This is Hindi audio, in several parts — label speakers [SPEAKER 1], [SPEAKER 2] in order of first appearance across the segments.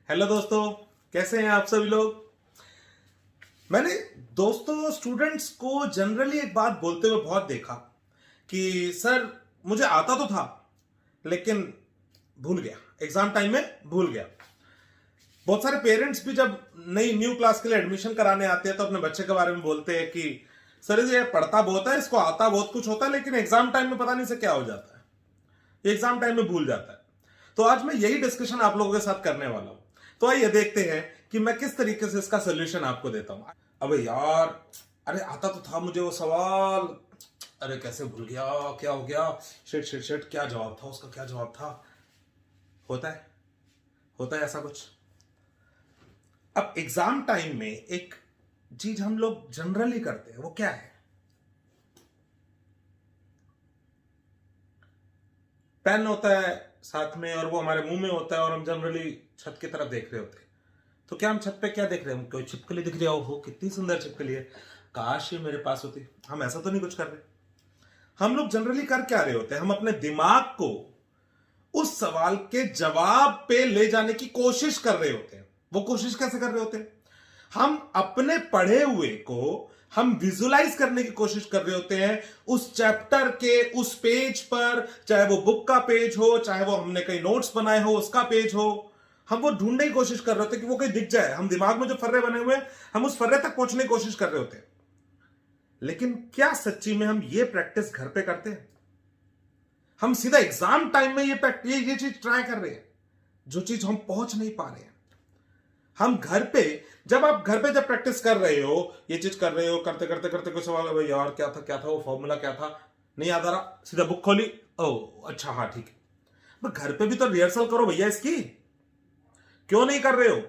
[SPEAKER 1] हेलो दोस्तों, कैसे हैं आप सभी लोग। मैंने दोस्तों स्टूडेंट्स को जनरली एक बात बोलते हुए बहुत देखा कि सर मुझे आता तो था लेकिन भूल गया, एग्जाम टाइम में भूल गया। बहुत सारे पेरेंट्स भी जब नई न्यू क्लास के लिए एडमिशन कराने आते हैं तो अपने बच्चे के बारे में बोलते हैं कि सर ये पढ़ता बहुत है, इसको आता बहुत कुछ होता है, लेकिन एग्जाम टाइम में पता नहीं से क्या हो जाता है, एग्जाम टाइम में भूल जाता है। तो आज मैं यही डिस्कशन आप लोगों के साथ करने वाला हूं। तो आइए देखते हैं कि मैं किस तरीके से इसका सोल्यूशन आपको देता हूं। अबे यार, अरे आता तो था मुझे वो सवाल, अरे कैसे भूल गया, क्या हो गया, शिट शिट शिट, क्या जवाब था उसका, क्या जवाब था। होता है, होता है ऐसा कुछ। अब एग्जाम टाइम में एक चीज हम लोग जनरली करते हैं, वो क्या है, पेन होता है साथ में और वो हमारे मुंह में होता है और हम जनरली छत की तरफ देख रहे होते हैं। तो क्या हम छत पे क्या देख रहे हैं, कोई छिपकली दिख रही हो, कितनी सुंदर छिपकली है, काश ये मेरे पास होती। हम ऐसा तो नहीं कुछ कर रहे। हम लोग जनरली कर क्या रहे होते हैं, हम अपने दिमाग को उस सवाल के जवाब पे ले जाने की कोशिश कर रहे होते हैं। वो कोशिश कैसे कर रहे होते हैं, हम अपने पढ़े हुए को हम विजुलाइज करने की कोशिश कर रहे होते हैं उस चैप्टर के उस पेज पर, चाहे वो बुक का पेज हो, चाहे वो हमने कई नोट्स बनाए हो उसका पेज हो। हम वो ढूंढने की कोशिश कर रहे होते हैं कि वो कहीं दिख जाए। हम दिमाग में जो फर्रे बने हुए हैं हम उस फर्रे तक पहुंचने की कोशिश कर रहे होते हैं। लेकिन क्या सच्ची में हम ये प्रैक्टिस घर पे करते हैं? हम सीधा एग्जाम टाइम में ये चीज ट्राई कर रहे हैं, जो चीज हम पहुंच नहीं पा रहे हैं। हम घर पे, जब आप घर पे जब प्रैक्टिस कर रहे हो, ये चीज कर रहे हो, करते करते करते कोई सवाल, भाई यार क्या था वो फॉर्मूला क्या था, नहीं याद आ रहा, सीधा बुक खोली, ओ अच्छा हाँ ठीक है। पर घर पे भी तो रिहर्सल करो भैया इसकी, क्यों नहीं कर रहे हो?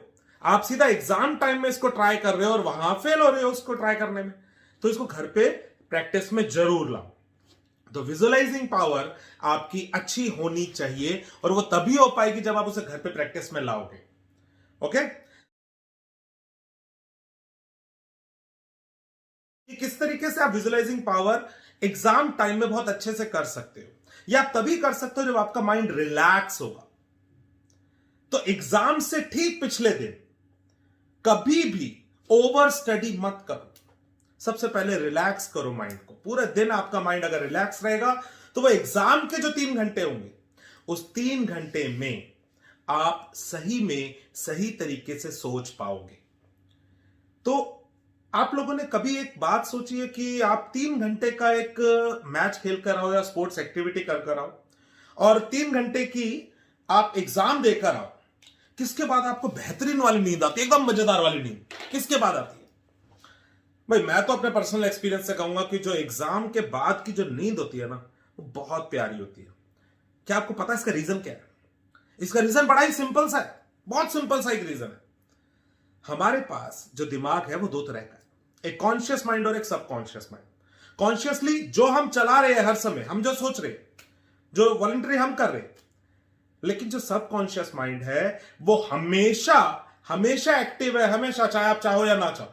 [SPEAKER 1] आप सीधा एग्जाम टाइम में इसको ट्राई कर रहे हो और वहां फेल हो रहे हो इसको ट्राई करने में। तो इसको घर पे प्रैक्टिस में जरूर लाओ। तो विजुअलाइजिंग पावर आपकी अच्छी होनी चाहिए और वो तभी हो पाएगी जब आप उसे घर पे प्रैक्टिस में लाओगे। ओके, कि किस तरीके से आप विजुअलाइजिंग पावर एग्जाम टाइम में बहुत अच्छे से कर सकते हो, या तभी कर सकते हो जब आपका माइंड रिलैक्स होगा। तो एग्जाम से ठीक पिछले दिन कभी भी ओवर स्टडी मत करो। सबसे पहले रिलैक्स करो माइंड को। पूरे दिन आपका माइंड अगर रिलैक्स रहेगा तो वो एग्जाम के जो 3 घंटे होंगे उस 3 घंटे में आप सही में सही तरीके से सोच पाओगे। तो आप लोगों ने कभी एक बात सोची है कि आप 3 घंटे का एक मैच खेल कर आओ या स्पोर्ट्स एक्टिविटी कर कर आओ और 3 घंटे की आप एग्जाम देकर आओ, किसके बाद आपको बेहतरीन वाली नींद आती है, एकदम मजेदार वाली नींद किसके बाद आती है? भाई मैं तो अपने पर्सनल एक्सपीरियंस से कहूंगा कि जो एग्जाम के बाद की जो नींद होती है ना, वो बहुत प्यारी होती है। क्या आपको पता है इसका रीजन क्या है? इसका रीजन बड़ा ही सिंपल सा है, बहुत सिंपल सा एक रीजन है। हमारे पास जो दिमाग है वो 2 तरह का है, एक कॉन्शियस माइंड और एक सबकॉन्शियस माइंड। कॉन्शियसली जो हम चला रहे हैं हर समय, हम जो सोच रहे, जो वॉलंटरी हम कर रहे, लेकिन जो सबकॉन्शियस माइंड है वो हमेशा हमेशा एक्टिव है, हमेशा, चाहे आप चाहो या ना चाहो।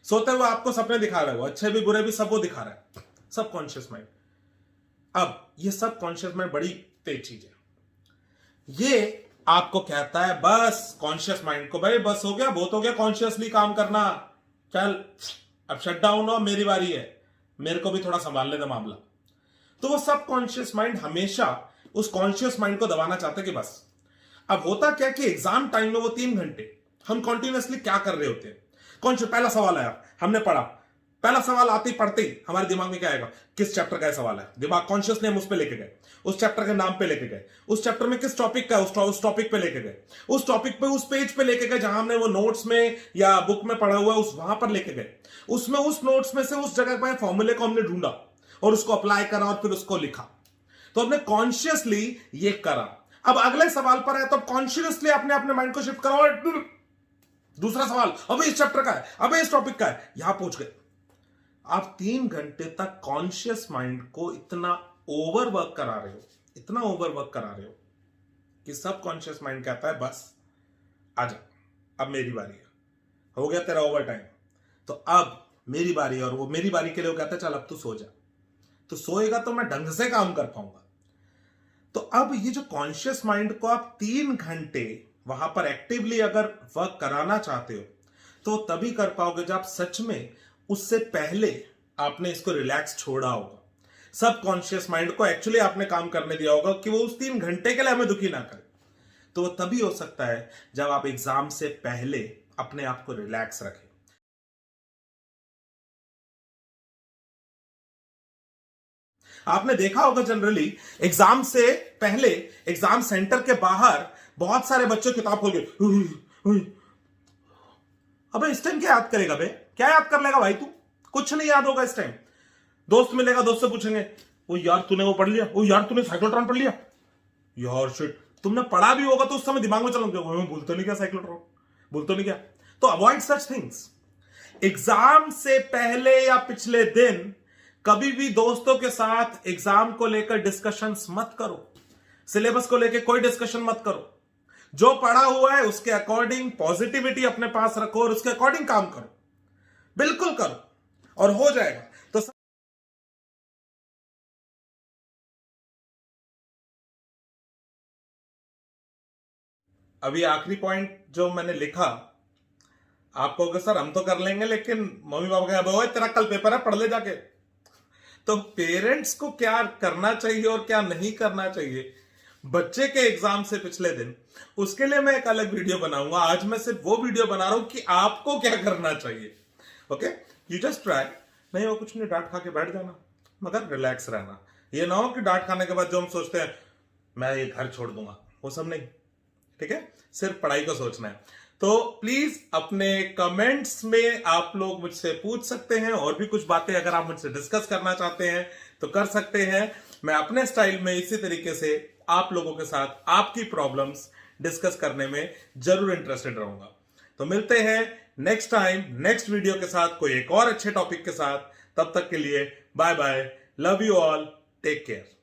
[SPEAKER 1] सोते हुए आपको सपने दिखा रहा है, वो अच्छे भी बुरे भी सब वो दिखा रहा है, सबकॉन्शियस माइंड। अब ये सबकॉन्शियस माइंड बड़ी तेज चीज है। ये आपको कहता है बस कॉन्शियस माइंड को, भाई बस हो गया, बहुत हो गया कॉन्शियसली काम करना, चल अब शट डाउन हो, मेरी बारी है, मेरे को भी थोड़ा संभाल लेना मामला। तो वो सबकॉन्शियस माइंड हमेशा उस कॉन्शियस माइंड को दबाना चाहते कि बस। अब होता क्या कि एग्जाम टाइम में वो 3 घंटे हम कॉन्टिन्यूसली क्या कर रहे होते हैं। पहला सवाल आया, हमने पढ़ा, पहला सवाल आते ही पढ़ते ही हमारे दिमाग में क्या आएगा, किस चैप्टर का सवाल है, दिमाग कॉन्शियसली हम उस पे लेके गए, उस चैप्टर के नाम पे लेके गए, उस चैप्टर में किस टॉपिक का उस टॉपिक पे लेके गए, उस टॉपिक पे उस पेज पे लेके गए जहां हमने वो नोट्स में या बुक में पढ़ा हुआ उस वहां पर लेके गए, उसमें उस नोट्स में से उस जगह पर फॉर्मूले को हमने ढूंढा और उसको अप्लाई करा और फिर उसको लिखा। तो हमने कॉन्शियसली ये करा। अब अगले सवाल पर है तो कॉन्शियसली अपने अपने माइंड को शिफ्ट करो और दूसरा सवाल, अबे इस चैप्टर का है, अबे इस टॉपिक का है, यहां पहुंच गए। आप 3 घंटे तक कॉन्शियस माइंड को इतना ओवरवर्क करा रहे हो, इतना ओवरवर्क करा रहे हो कि सब कॉन्शियस माइंड कहता है बस आजा, अब मेरी बारी है, हो गया तेरा ओवर टाइम, तो अब मेरी बारी है। और वो मेरी बारी के लिए वो कहता है चल अब तू सो जा। तो सोएगा तो मैं ढंग से काम कर पाऊंगा। तो अब ये जो कॉन्शियस माइंड को आप 3 घंटे वहां पर एक्टिवली अगर वर्क कराना चाहते हो तो तभी कर पाओगे जब आप सच में उससे पहले आपने इसको रिलैक्स छोड़ा होगा, सबकॉन्शियस माइंड को एक्चुअली आपने काम करने दिया होगा कि वो उस 3 घंटे के लिए हमें दुखी ना करे। तो वो तभी हो सकता है जब आप एग्जाम से पहले अपने आप को रिलैक्स रखें। आपने देखा होगा जनरली एग्जाम से पहले एग्जाम सेंटर के बाहर बहुत सारे बच्चे किताब खोल के, अबे इस टाइम क्या याद करेगा बे, क्या याद कर लेगा भाई तू, कुछ नहीं याद होगा इस टाइम। दोस्त मिलेगा, दोस्त से पूछेंगे, ओ यार तूने वो पढ़ लिया, ओ यार तूने साइक्लोट्रॉन पढ़ लिया, यार शिट, तुमने पढ़ा भी होगा तो उस समय दिमाग में चलो भूलते नहीं क्या साइक्लोट्रॉन, भूलते नहीं क्या। तो अवॉइड सच थिंग्स। एग्जाम से पहले या पिछले दिन कभी भी दोस्तों के साथ एग्जाम को लेकर डिस्कशंस मत करो, सिलेबस को लेकर कोई डिस्कशन मत करो। जो पढ़ा हुआ है उसके अकॉर्डिंग पॉजिटिविटी अपने पास रखो और उसके अकॉर्डिंग काम करो, बिल्कुल करो और हो जाएगा। तो अभी आखिरी पॉइंट जो मैंने लिखा, आप कहोगे सर हम तो कर लेंगे लेकिन मम्मी पापा कहेंगे तेरा कल पेपर है पढ़ ले जाके। तो पेरेंट्स को क्या करना चाहिए और क्या नहीं करना चाहिए बच्चे के एग्जाम से पिछले दिन, उसके लिए मैं एक अलग वीडियो बनाऊंगा। आज मैं सिर्फ वो वीडियो बना रहा हूं कि आपको क्या करना चाहिए। Okay, you just try. नहीं वो कुछ नहीं, डांट खा के बैठ जाना, मगर रिलैक्स रहना। ये ना हो कि डांट खाने के बाद जो हम सोचते हैं मैं ये घर छोड़ दूंगा, वो सब नहीं, ठीक है। सिर्फ पढ़ाई को सोचना है। तो प्लीज अपने कमेंट्स में आप लोग मुझसे पूछ सकते हैं, और भी कुछ बातें अगर आप मुझसे डिस्कस करना चाहते हैं तो कर सकते हैं। मैं अपने स्टाइल में इसी तरीके से आप लोगों के साथ आपकी प्रॉब्लम्स डिस्कस करने में जरूर इंटरेस्टेड रहूंगा। तो मिलते हैं नेक्स्ट टाइम नेक्स्ट वीडियो के साथ कोई एक और अच्छे टॉपिक के साथ। तब तक के लिए bye bye, love you all, take care.